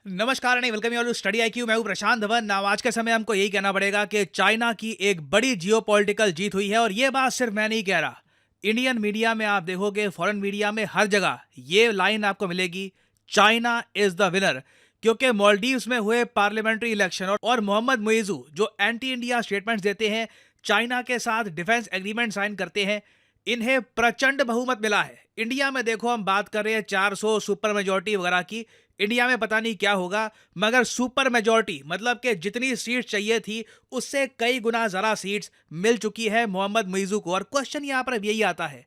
नमस्कार नहीं welcome you to study IQ. मैं हूं प्रशांत धवन। नाउ आज के समय हमको यही कहना पड़ेगा कि चाइना की एक बड़ी जियोपॉलिटिकल जीत हुई है और ये बात सिर्फ मैं नहीं कह रहा। इंडियन मीडिया में आप देखोगे, फॉरेन मीडिया में हर जगह ये लाइन आपको मिलेगी, चाइना इज द विनर। क्योंकि मालदीव्स में हुए पार्लियामेंट्री इलेक्शन और मोहम्मद मुइजू जो एंटी इंडिया स्टेटमेंट्स देते हैं, चाइना के साथ डिफेंस एग्रीमेंट साइन करते हैं, इन्हें प्रचंड बहुमत मिला है। इंडिया में देखो, हम बात कर रहे हैं 400 सुपर मेजोरिटी वगैरह की। इंडिया में पता नहीं क्या होगा, मगर सुपर मेजोरिटी मतलब कि जितनी सीट चाहिए थी उससे कई गुना ज़्यादा सीट्स मिल चुकी है मोहम्मद मुइजू को। और क्वेश्चन यहाँ पर अब यही आता है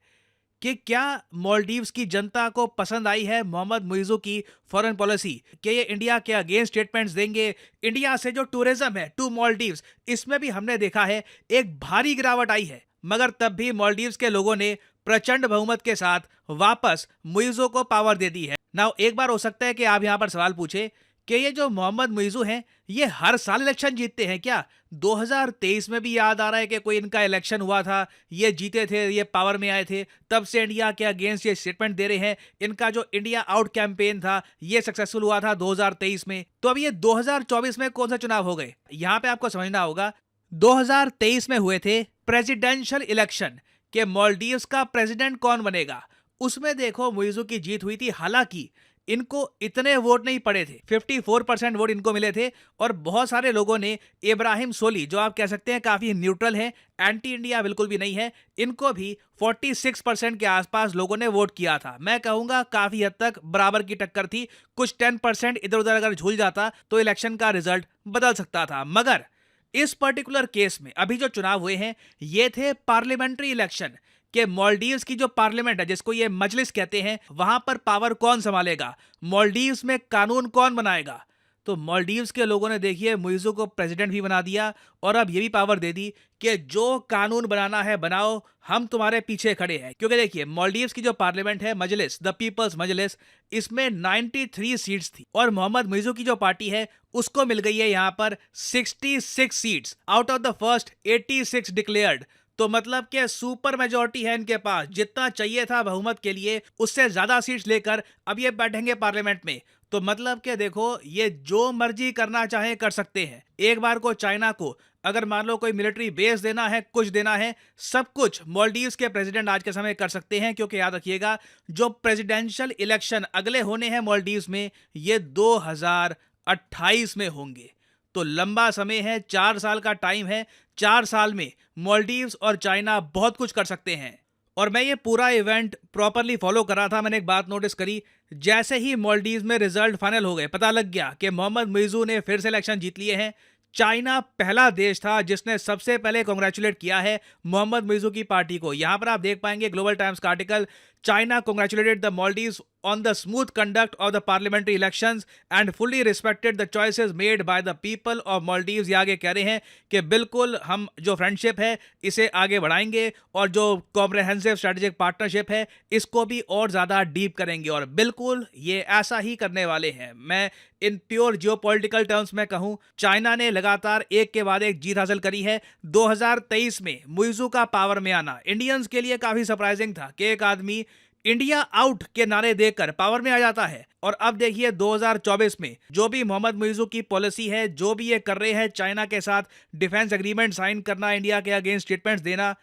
कि क्या मालदीव्स की जनता को पसंद आई है मोहम्मद मुइजू की फॉरेन पॉलिसी, कि ये इंडिया के अगेंस्ट स्टेटमेंट्स देंगे। इंडिया से जो टूरिज्म है टू मालदीव्स, इसमें भी हमने देखा है एक भारी गिरावट आई है, मगर तब भी मालदीव्स के लोगों ने प्रचंड बहुमत के साथ वापस मुइजू को पावर दे दी है। नाउ एक बार हो सकता है कि आप यहां पर सवाल पूछे कि ये जो मोहम्मद मुइजू हैं, ये हर साल इलेक्शन जीतते हैं क्या? 2023 में भी याद आ रहा है कि कोई इनका इलेक्शन हुआ था, ये जीते थे, ये पावर में आए थे, तब से इंडिया के अगेंस्ट ये स्टेटमेंट दे रहे हैं। इनका जो इंडिया आउट कैंपेन था ये सक्सेसफुल हुआ था 2023 में। तो अब ये 2024 में कौन सा चुनाव हो गए? यहां पे आपको समझना होगा, 2023 में हुए थे प्रेसिडेंशियल इलेक्शन कि मालदीव्स का प्रेसिडेंट कौन बनेगा। उसमें देखो मुइजू की जीत हुई थी। हालांकि इनको इतने वोट नहीं पड़े थे, 54% वोट इनको मिले थे। और बहुत सारे लोगों ने इब्राहिम सोली, जो आप कह सकते हैं काफी न्यूट्रल है, एंटी इंडिया बिल्कुल भी नहीं है, इनको भी 46% के आसपास लोगों ने वोट किया था। मैं कहूंगा काफी हद तक बराबर की टक्कर थी। कुछ 10% इधर उधर अगर झूल जाता तो इलेक्शन का रिजल्ट बदल सकता था। मगर इस पर्टिकुलर केस में अभी जो चुनाव हुए हैं ये थे पार्लियामेंट्री इलेक्शन के। मालदीव्स की जो पार्लियामेंट है, जिसको ये मजलिस कहते हैं, वहां पर पावर कौन संभालेगा, मालदीव्स में कानून कौन बनाएगा। तो मालदीव्स के लोगों ने देखिए मुइजू को प्रेसिडेंट भी बना दिया और अब ये भी पावर दे दी कि जो कानून बनाना है बनाओ, हम तुम्हारे पीछे खड़े हैं। क्योंकि देखिए मालदीव्स की जो पार्लियामेंट है, मजलिस, द पीपल्स मजलिस, इसमें 93 सीट्स थी और मोहम्मद मुइजू की जो पार्टी है उसको मिल गई है यहां पर 66 seats out of the first 86 declared. तो मतलब कि सुपर मेजोरिटी है इनके पास, जितना चाहिए था बहुमत के लिए उससे ज्यादा सीट्स लेकर अब ये बैठेंगे पार्लियामेंट में। तो मतलब कि देखो, ये जो मर्जी करना चाहे कर सकते हैं। एक बार को चाइना को अगर मान लो कोई मिलिट्री बेस देना है, कुछ देना है, सब कुछ मालदीव्स के प्रेसिडेंट आज के समय कर सकते हैं। क्योंकि याद रखिएगा, जो प्रेसिडेंशियल इलेक्शन अगले होने हैं मालदीव्स में, ये 2028 में होंगे। तो लंबा समय है, 4 साल का टाइम है। 4 साल में मालदीव्स और चाइना बहुत कुछ कर सकते हैं। और मैं ये पूरा इवेंट प्रॉपरली फॉलो कर रहा था। मैंने एक बात नोटिस करी, जैसे ही मालदीव्स में रिजल्ट फाइनल हो गए, पता लग गया कि मोहम्मद मुइजू ने फिर से इलेक्शन जीत लिए हैं। चाइना पहला देश था जिसने सबसे पहले कॉन्ग्रेचुलेट किया है मोहम्मद मुइजू की पार्टी को। यहां पर आप देख पाएंगे ग्लोबल टाइम्स का article, China congratulated the Maldives on the smooth conduct of the parliamentary elections and fully respected the choices made by the people of Maldives। ये आगे कह रहे हैं कि बिल्कुल हम जो फ्रेंडशिप है इसे आगे बढ़ाएंगे और जो कॉम्प्रहेंसिव स्ट्रेटेजिक पार्टनरशिप है इसको भी और ज़्यादा डीप करेंगे। और बिल्कुल ये ऐसा ही करने वाले हैं। मैं इन प्योर जियोपॉलिटिकल टर्म्स में कहूं, चाइना ने लगातार एक के बाद एक जीत हासिल करी है। 2023 में मुइजू का पावर में आना इंडियंस के लिए काफी सरप्राइजिंग था कि एक आदमी इंडिया आउट के नारे देकर पावर में आ जाता है। और अब देखिए 2024 में जो भी मोहम्मद मुइजू की पॉलिसी है, जो भी ये कर रहे हैं, चाइना के साथ डिफेंस एग्रीमेंट साइन करना, इंडिया के अगेंस्ट स्टेटमेंट्स देना,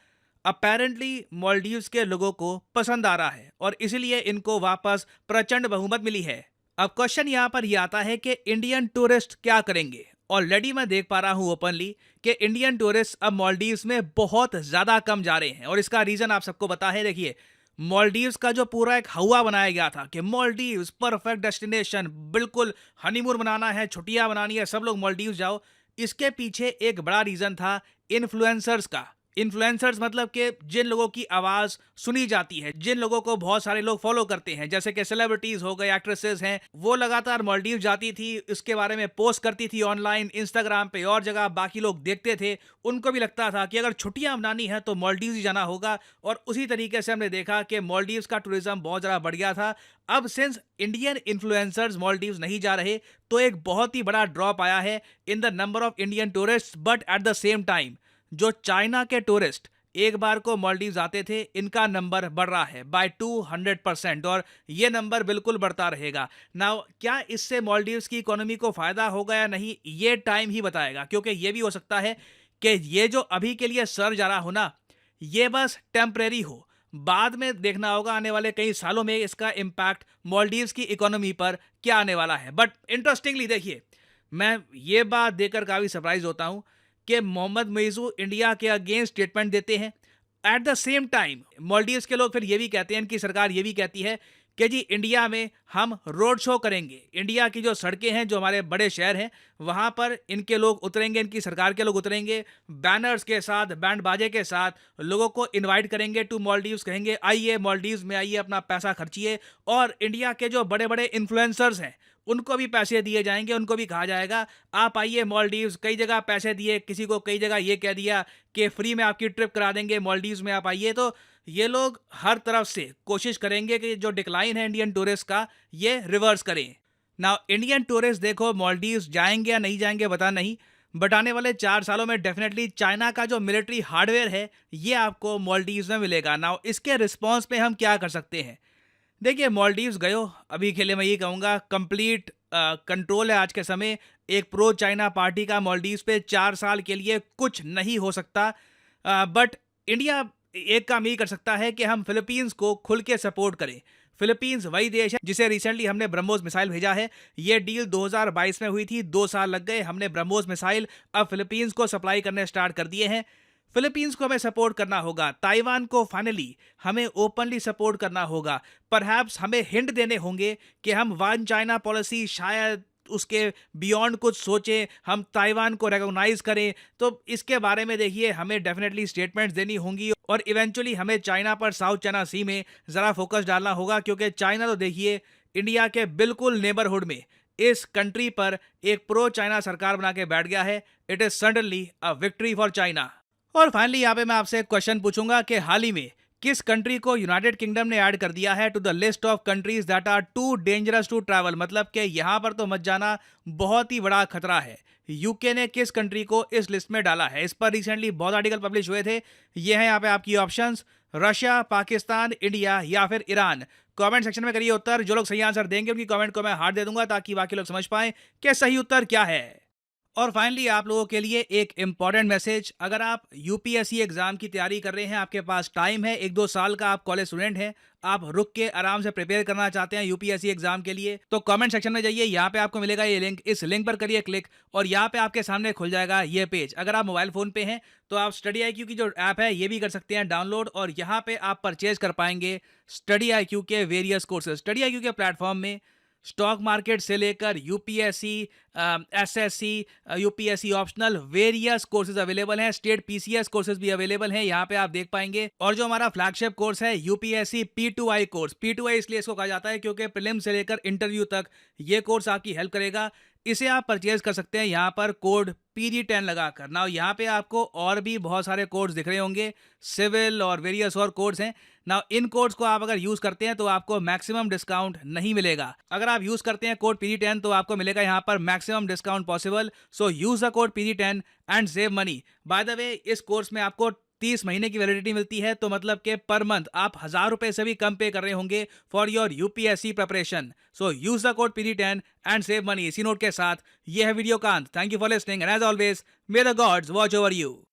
अपेरेंटली मालदीव्स के लोगों को पसंद आ रहा है और इसीलिए इनको वापस प्रचंड बहुमत मिली है। अब क्वेश्चन यहां पर यह आता है कि इंडियन टूरिस्ट क्या करेंगे। ऑलरेडी मैं देख पा रहा हूं ओपनली कि इंडियन टूरिस्ट अब मालदीव्स में बहुत ज्यादा कम जा रहे हैं और इसका रीजन आप सबको पता है। देखिए, मालदीव्स का जो पूरा एक हवा बनाया गया था कि मालदीव्स परफेक्ट डेस्टिनेशन, बिल्कुल हनीमून मनाना है, छुट्टियां मनानी है, सब लोग मालदीव्स जाओ। इसके पीछे एक बड़ा रीजन था इन्फ्लुएंसर्स का। इन्फ्लुएंसर्स मतलब कि जिन लोगों की आवाज सुनी जाती है, जिन लोगों को बहुत सारे लोग फॉलो करते हैं, जैसे कि सेलिब्रिटीज हो गए, एक्ट्रेसेस हैं, वो लगातार मालदीव जाती थी, इसके बारे में पोस्ट करती थी ऑनलाइन, इंस्टाग्राम पे और जगह। बाकी लोग देखते थे, उनको भी लगता था कि अगर छुट्टियां मनानी है तो मालदीव ही जाना होगा। और उसी तरीके से हमने देखा कि मालदीव्स का टूरिज्म बहुत ज़्यादा बढ़ गया था। अब सिंस इंडियन इन्फ्लुएंसर्स मालदीव्स नहीं जा रहे, तो एक बहुत ही बड़ा ड्रॉप आया है in the number of Indian tourist. But at the same time जो चाइना के टूरिस्ट एक बार को मालदीव्स आते थे, इनका नंबर बढ़ रहा है बाय 200% और ये नंबर बिल्कुल बढ़ता रहेगा। नाउ क्या इससे मालदीव्स की इकोनॉमी को फायदा होगा या नहीं, ये टाइम ही बताएगा, क्योंकि ये भी हो सकता है कि ये जो अभी के लिए सर जा रहा हो ना, ये बस टेम्परेरी हो। बाद में देखना होगा आने वाले कई सालों में इसका इम्पैक्ट मालदीव्स की इकोनॉमी पर क्या आने वाला है। बट इंटरेस्टिंगली देखिए, मैं ये बात देखकर काफ़ी सरप्राइज होता हूँ कि मोहम्मद मुइज़्ज़ू इंडिया के अगेंस्ट स्टेटमेंट देते हैं। At the same time Maldives के लोग फिर ये भी कहते हैं, इनकी सरकार ये भी कहती है कि जी इंडिया में हम रोड शो करेंगे। इंडिया की जो सड़कें हैं, जो हमारे बड़े शहर हैं, वहाँ पर इनके लोग उतरेंगे, इनकी सरकार के लोग उतरेंगे, बैनर्स के साथ, बैंड बाजे के साथ लोगों को इनवाइट करेंगे टू मालदीव्स, कहेंगे आइए मालदीव्स में आइए, अपना पैसा खर्चिए। और इंडिया के जो बड़े बड़े इन्फ्लुएंसर्स हैं उनको भी पैसे दिए जाएंगे, उनको भी कहा जाएगा आप आइए मालदीव्स। कई जगह पैसे दिए, किसी को कई जगह ये कह दिया कि फ्री में आपकी ट्रिप करा देंगे मालदीव्स में, आप आइए। तो ये लोग हर तरफ से कोशिश करेंगे कि जो डिक्लाइन है इंडियन टूरिस्ट का, ये रिवर्स करें। नाउ इंडियन टूरिस्ट देखो मालदीव्स जाएंगे या नहीं जाएंगे पता नहीं, बट आने वाले 4 सालों में डेफिनेटली चाइना का जो मिलिट्री हार्डवेयर है ये आपको मालदीव्स में मिलेगा। नाउ इसके रिस्पॉन्स पे हम क्या कर सकते हैं? देखिए मालदीव्स गए हो, अभी के लिए मैं ये कहूँगा कंप्लीट कंट्रोल है आज के समय एक प्रो चाइना पार्टी का मालदीव्स पे। 4 साल के लिए कुछ नहीं हो सकता। बट इंडिया एक काम ये कर सकता है कि हम फिलीपींस को खुल के सपोर्ट करें। फिलीपींस वही देश है जिसे रिसेंटली हमने ब्रह्मोस मिसाइल भेजा है। ये डील 2022 में हुई थी, 2 साल लग गए, हमने ब्रह्मोस मिसाइल अब फिलीपींस को सप्लाई करने स्टार्ट कर दिए हैं। फिलीपींस को हमें सपोर्ट करना होगा, ताइवान को फाइनली हमें ओपनली सपोर्ट करना होगा। परहैप्स हमें हिंट देने होंगे कि हम वन चाइना पॉलिसी शायद उसके बियॉन्ड कुछ सोचें, हम ताइवान को रिकॉग्नाइज करें। तो इसके बारे में देखिए हमें डेफिनेटली स्टेटमेंट्स देनी होंगी और इवेंचुअली हमें चाइना पर, साउथ चाइना सी में ज़रा फोकस डालना होगा, क्योंकि चाइना तो देखिए इंडिया के बिल्कुल नेबरहुड में इस कंट्री पर एक प्रो चाइना सरकार बना के बैठ गया है। It is suddenly a victory for China. और फाइनली यहाँ पे मैं आपसे एक क्वेश्चन पूछूंगा कि हाल ही में किस कंट्री को यूनाइटेड किंगडम ने ऐड कर दिया है to the list of countries that are too dangerous to travel, मतलब कि यहाँ पर तो मत जाना, बहुत ही बड़ा खतरा है। यूके ने किस कंट्री को इस लिस्ट में डाला है? इस पर रिसेंटली बहुत आर्टिकल पब्लिश हुए थे। ये हैं यहाँ पे आपकी ऑप्शंस, रशिया, पाकिस्तान, इंडिया या फिर ईरान। कमेंट सेक्शन में करिए उत्तर। जो लोग सही आंसर देंगे उनकी कमेंट को मैं हार्ट दे दूंगा ताकि बाकी लोग समझ पाएं कि सही उत्तर क्या है। और फाइनली आप लोगों के लिए एक इंपॉर्टेंट मैसेज, अगर आप यूपीएससी एग्जाम की तैयारी कर रहे हैं, आपके पास टाइम है, 1-2 साल का, आप कॉलेज स्टूडेंट हैं, आप रुक के आराम से प्रिपेयर करना चाहते हैं यूपीएससी एग्जाम के लिए, तो कमेंट सेक्शन में जाइए, यहाँ पे आपको मिलेगा ये लिंक, इस लिंक पर करिए क्लिक और यहाँ पे आपके सामने खुल जाएगा ये पेज। अगर आप मोबाइल फोन पे हैं तो आप स्टडी IQ की जो ऐप है ये भी कर सकते हैं डाउनलोड, और यहाँ पे आप परचेज कर पाएंगे स्टडी IQ के वेरियस कोर्सेज। स्टडी IQ के प्लेटफॉर्म में स्टॉक मार्केट से लेकर UPSC, SSC, UPSC optional various courses available हैं। स्टेट पीसीएस कोर्सेज भी अवेलेबल हैं, यहाँ पे आप देख पाएंगे। और जो हमारा फ्लैगशिप कोर्स है यूपीएससी P2I कोर्स, P2I इसलिए इसको कहा जाता है क्योंकि प्रीलिम से लेकर इंटरव्यू तक ये कोर्स आपकी हेल्प करेगा। इसे आप परचेज कर सकते हैं यहाँ पर कोड PG10 लगाकर। ना यहाँ पे आपको और भी बहुत सारे कोड्स दिख रहे होंगे, सिविल और वेरियस और कोड्स हैं ना। इन कोड्स को आप अगर यूज करते हैं तो आपको मैक्सिमम डिस्काउंट नहीं मिलेगा। अगर आप यूज करते हैं कोड PG10 तो आपको मिलेगा यहाँ पर maximum discount possible. So use the code PG10 and save money. By the way इस कोर्स में आपको 30 महीने की वैलिडिटी मिलती है, तो मतलब कि पर मंथ आप 1000 रुपए से भी कम पे कर रहे होंगे for your UPSC preparation. So use the code PG10 and save money. इसी नोट के साथ ये है वीडियो का अंत। Thank you for listening and as always may the gods watch over you.